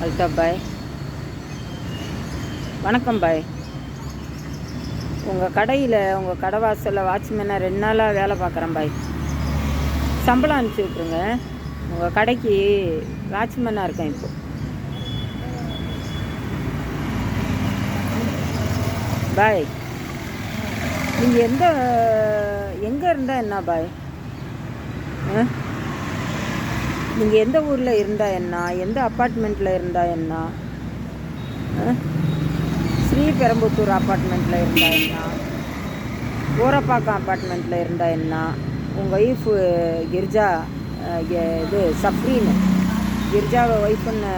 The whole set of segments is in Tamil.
அல்தாப் பாய், வணக்கம் பாய். உங்கள் கடையில் உங்கள் கடை வாசலில் வாட்ச்மேனாக 2 நாளாக வேலை பார்க்குறேன் பாய். சம்பளம் அனுப்பிச்சி விட்ருங்க. உங்கள் கடைக்கு வாட்ச்மேனாக இருக்கேன் இப்போ. பாய், நீங்கள் எங்கே இருந்தால் என்ன பாய்? நீங்கள் எந்த ஊரில் இருந்தால் என்ன, எந்த அப்பார்ட்மெண்ட்டில் இருந்தால் என்ன, ஸ்ரீபெரும்புத்தூர் அப்பார்ட்மெண்ட்டில் இருந்தால் என்ன, ஊரப்பாக்கம் அப்பார்ட்மெண்ட்டில் இருந்தால் என்ன, உங்கள் ஒய்ஃபு கிரிஜா, இது சஃப்ரீன், கிரிஜாவை ஒய்ஃபுன்னு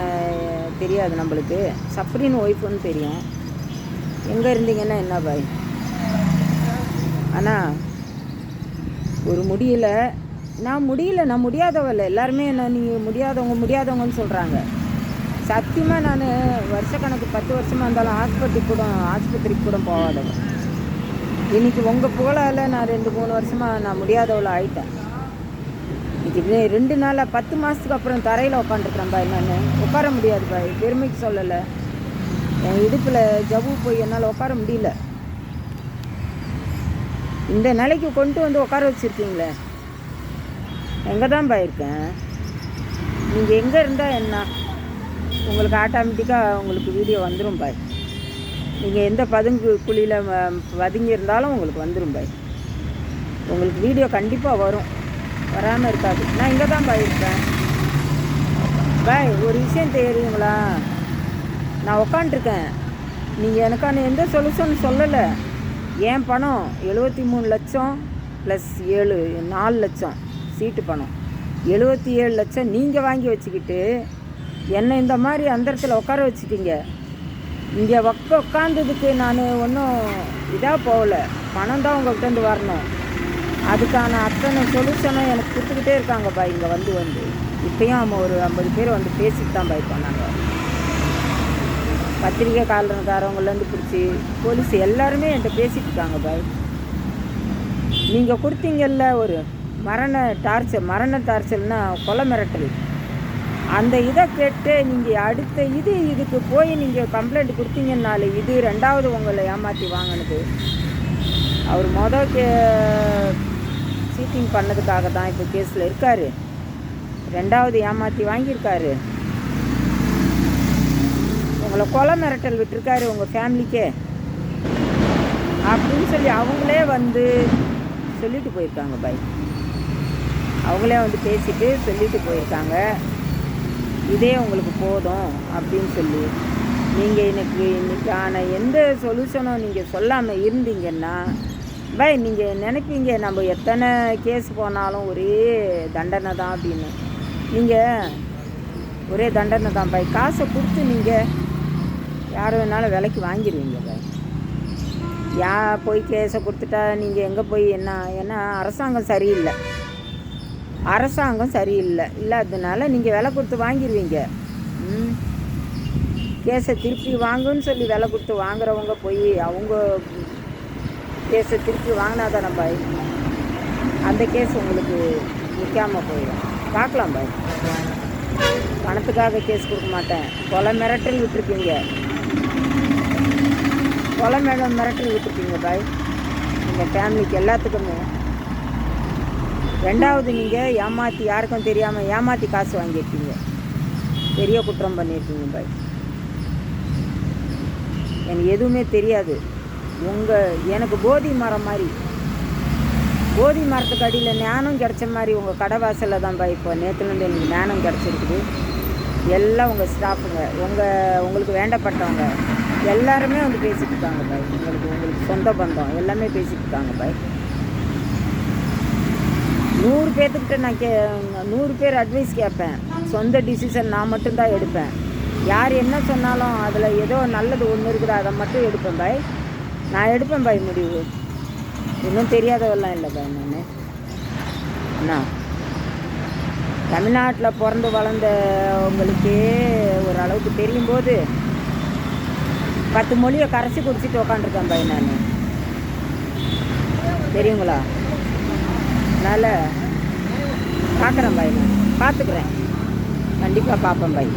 தெரியாது நம்மளுக்கு, சஃப்ரீன் ஒய்ஃபுன்னு தெரியும். எங்கே இருந்தீங்கன்னா என்ன பாய்? ஆனால் ஒரு நான் முடியாதவல்ல. எல்லாருமே என்ன நீங்கள் முடியாதவங்கன்னு சொல்கிறாங்க. சத்தியமாக நான் வருஷக்கணக்கு 10 வருஷமாக இருந்தாலும் ஆஸ்பத்திரிக்கு கூட போகாதவன். இன்றைக்கி உங்கள் புகழால் நான் 2-3 வருஷமாக நான் முடியாதவளை ஆகிட்டேன். இன்றைக்கி 2 நாளாக 10 மாதத்துக்கு அப்புறம் தரையில் உட்காந்துருக்குறேன் பாய். நான் உட்கார முடியாது பாய், பெருமைக்கு சொல்லலை. என் இடுப்பில் ஜவ்வு போய் என்னால் உட்கார முடியல. இந்த நிலைக்கு கொண்டு வந்து உட்கார வச்சுருக்கீங்களே, எங்கே தான் பாயிருக்கேன். நீங்கள் எங்கே இருந்தால் என்ன, உங்களுக்கு ஆட்டோமேட்டிக்காக உங்களுக்கு வீடியோ வந்துடும் பாய். நீங்கள் எந்த குழியில் பதுங்கி இருந்தாலும் உங்களுக்கு வந்துடும் பாய். உங்களுக்கு வீடியோ கண்டிப்பாக வரும், வராமல் இருக்காது. நான் இங்கே தான் பாயிருக்கேன் பாய். ஒரு விஷயம் தெரியுங்களா, நான் உக்காண்ட்ருக்கேன். நீங்கள் எனக்கான எந்த சொல்யூஷன் சொல்லலை. என் பணம் 73 லட்சம் ப்ளஸ் 4 லட்சம் சீட்டு பணம், 77 லட்சம் நீங்கள் வாங்கி வச்சுக்கிட்டு என்னை இந்த மாதிரி அந்த இடத்துல உட்கார வச்சுட்டீங்க. இங்கே உட்காந்ததுக்கு நான் ஒன்றும் இதாக போகல, பணம் தான் உங்கள்கிட்டருந்து வரணும். அதுக்கான அத்தனை சொல்யூஷனும் எனக்கு கொடுத்துக்கிட்டே இருக்காங்க பாய். இங்கே வந்து இப்போயும் ஒரு 50 பேர் வந்து பேசிட்டு தான் பாய் போனாங்க. பத்திரிக்கை காரவங்கலேருந்து பிடிச்சி போலீஸ் எல்லாருமே என்கிட்ட பேசிகிட்டு இருக்காங்க பாய். நீங்கள் கொடுத்தீங்கல்ல ஒரு மரண டார்ச்சர்னா கொலை மிரட்டல், அந்த இதை கேட்டு நீங்கள் அடுத்த இதுக்கு போய் நீங்கள் கம்ப்ளைண்ட் கொடுத்தீங்கன்னாலே இது 2வது உங்களை ஏமாற்றி வாங்கினது. அவர் சீட்டிங் பண்ணதுக்காக தான் இப்போ கேஸில் இருக்கார். 2வது ஏமாற்றி வாங்கியிருக்காரு. உங்களை கொலை மிரட்டல் விட்டுருக்காரு உங்கள் ஃபேமிலிக்கே அப்படின்னு சொல்லி அவங்களே வந்து சொல்லிட்டு போயிருக்காங்க பாய். அவங்களே வந்து பேசிட்டு சொல்லிட்டு போயிருக்காங்க. இதே உங்களுக்கு போதும் அப்படின்னு சொல்லி நீங்கள் இன்னைக்கான எந்த சொல்யூஷனும் நீங்கள் சொல்லாமல் இருந்தீங்கன்னா பாய், நீங்கள் நினைப்பீங்க நம்ம எத்தனை கேஸ் போனாலும் ஒரே தண்டனை தான் அப்படின்னு. நீங்கள் ஒரே தண்டனை தான் பாய். காசை கொடுத்து நீங்கள் யார் வேணாலும் விலைக்கு வாங்கிடுவீங்க பாய். போய் கேஸை கொடுத்துட்டா நீங்கள் எங்கே போய் ஏன்னா அரசாங்கம் சரியில்லை இல்லாததுனால நீங்கள் விலை கொடுத்து வாங்கிடுவீங்க. கேஸை திருப்பி வாங்குன்னு சொல்லி விலை கொடுத்து வாங்குறவங்க போய் அவங்க கேஸை திருப்பி வாங்கினாதானே பாய் அந்த கேஸ் உங்களுக்கு நிற்காமல் போயிடும். பார்க்கலாம் பாய், பணத்துக்காக கேஸ் கொடுக்க மாட்டேன். கொலை மிரட்டல் விட்டுருக்கீங்க பாய் எங்கள் ஃபேமிலிக்கு எல்லாத்துக்குமே. 2வது நீங்கள் யாருக்கும் தெரியாமல் ஏமாற்றி காசு வாங்கியிருக்கீங்க, பெரிய குற்றம் பண்ணியிருக்கீங்க பாய். எனக்கு எதுவுமே தெரியாது. எனக்கு போதி மரத்துக்கு அடியில் ஞானம் கிடச்ச மாதிரி உங்கள் கடை வாசலில் தான் பாய் இப்போ நேற்றுலேருந்து எனக்கு ஞானம் கிடச்சிருக்குது. எல்லாம் உங்கள் ஸ்டாஃபுங்க, உங்களுக்கு வேண்டப்பட்டவங்க எல்லாருமே வந்து பேசிட்டு இருக்காங்க பாய். உங்களுக்கு சொந்த பந்தம் எல்லாமே பேசிட்டு இருக்காங்க பாய். 100 பேர்த்துக்கிட்ட நான் 100 பேர் அட்வைஸ் கேட்பேன். சொந்த டிசிஷன் நான் மட்டும்தான் எடுப்பேன். யார் என்ன சொன்னாலும் அதில் ஏதோ நல்லது ஒன்று இருக்குது, அதை மட்டும் எடுப்பேன் பாய். நான் எடுப்பேன் பாய் முடிவு. இன்னும் தெரியாதவெல்லாம் இல்லை பாய். நான் அண்ணா தமிழ்நாட்டில் பிறந்து வளர்ந்தவங்களுக்கே ஓரளவுக்கு தெரியும் போது 10 மொழியை கரைச்சி குடிச்சிட்டு உக்காண்டிருக்கேன் பாய். நான் தெரியுங்களா, அதனால் பார்க்குறேன் பாய். நான் பார்த்துக்குறேன், கண்டிப்பாக பார்ப்பேன் பாய்.